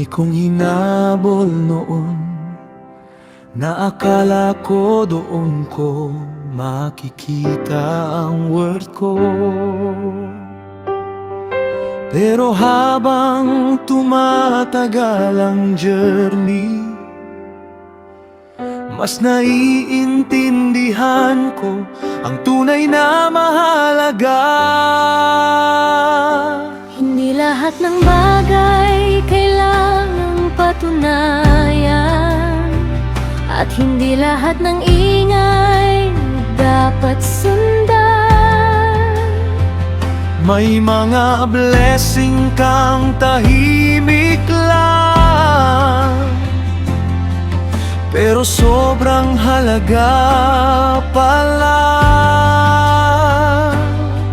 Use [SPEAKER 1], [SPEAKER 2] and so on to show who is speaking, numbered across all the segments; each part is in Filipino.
[SPEAKER 1] kong hinabol noon, na akala ko doon ko makikita ang worth ko. Pero habang tumatagal ang journey, mas naiintindihan ko ang tunay na mahalaga.
[SPEAKER 2] Hindi lahat ng bagay kailangang patunayan, at hindi lahat ng ingay dapat sundan.
[SPEAKER 1] May mga blessing kang tahimik lang, pero sobrang halaga pala.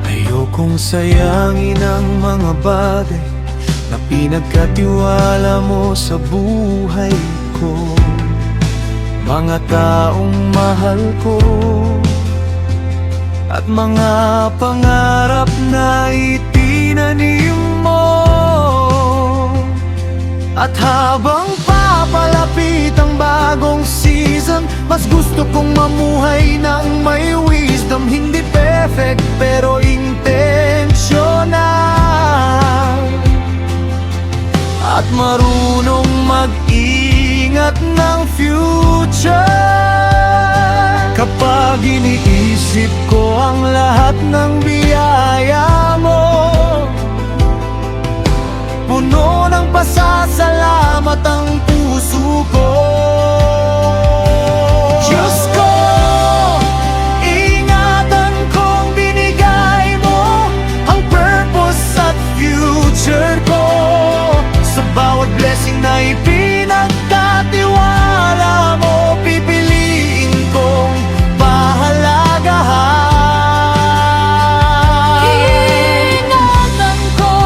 [SPEAKER 1] Ayokong sayangin ang mga bagay na pinagkatiwala mo sa buhay ko. Mga taong mahal ko at mga pangarap na itinanim mo. At habang papalapit ang bagong season, mas gusto kong mamuhay ng may wisdom. Hindi perfect pero intentional, at marunong mag-ingat ng future. Kapag iniisip ko ang lahat ng biyaya mo, puno ng pasasalamat ang puso ko. Diyos ko, ingatan kong binigay mo ang purpose at future ko. Sa bawat blessing na ipinagkatiwala mo, pipiliin kong pahalagahan.
[SPEAKER 2] Ingatan ko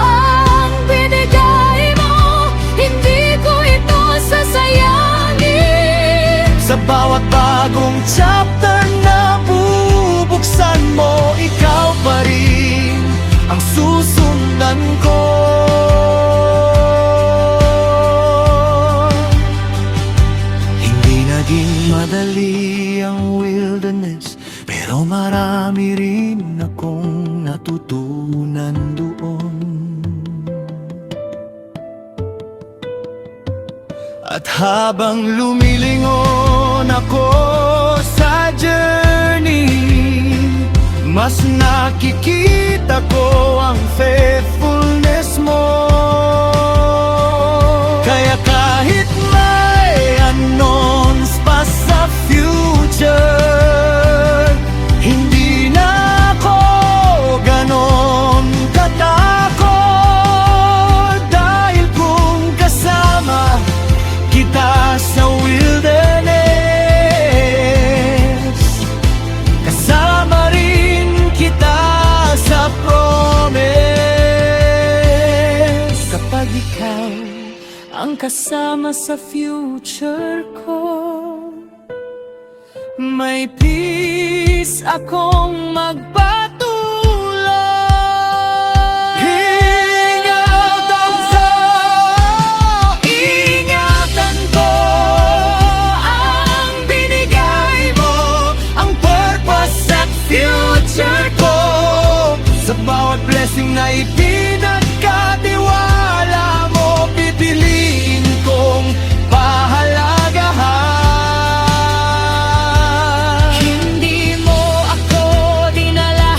[SPEAKER 2] ang binigay mo, hindi ko ito sasayangin.
[SPEAKER 1] Sa bawat bagong chapter na bubuksan mo, ikaw pa rin ang susundan ko. Hindi naging madali ang wilderness, pero marami rin akong natutunan doon. At habang lumilingon ako sa journey, mas nakikita ko ang faithfulness mo. Kaya kahit may unknowns pa sa future, hindi na ako ganon katakot. Dahil kung kasama kita sa wilderness, kasama rin kita sa promise. Kapag ikaw ang kasama sa future ko, may peace akong magpatuloy. Ingatan ko ang binigay mo, ang purpose at future ko. Sa bawat blessing na ipinagkatiwala mo, pipiliin kong pahalagahan.
[SPEAKER 2] Hindi mo ako dinala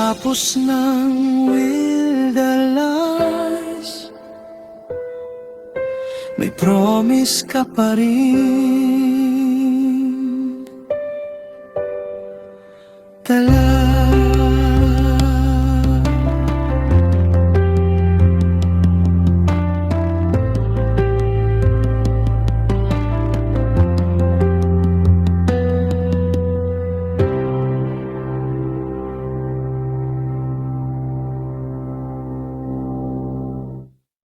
[SPEAKER 1] Pagkatapos ng will the last, may promise ka pa rin.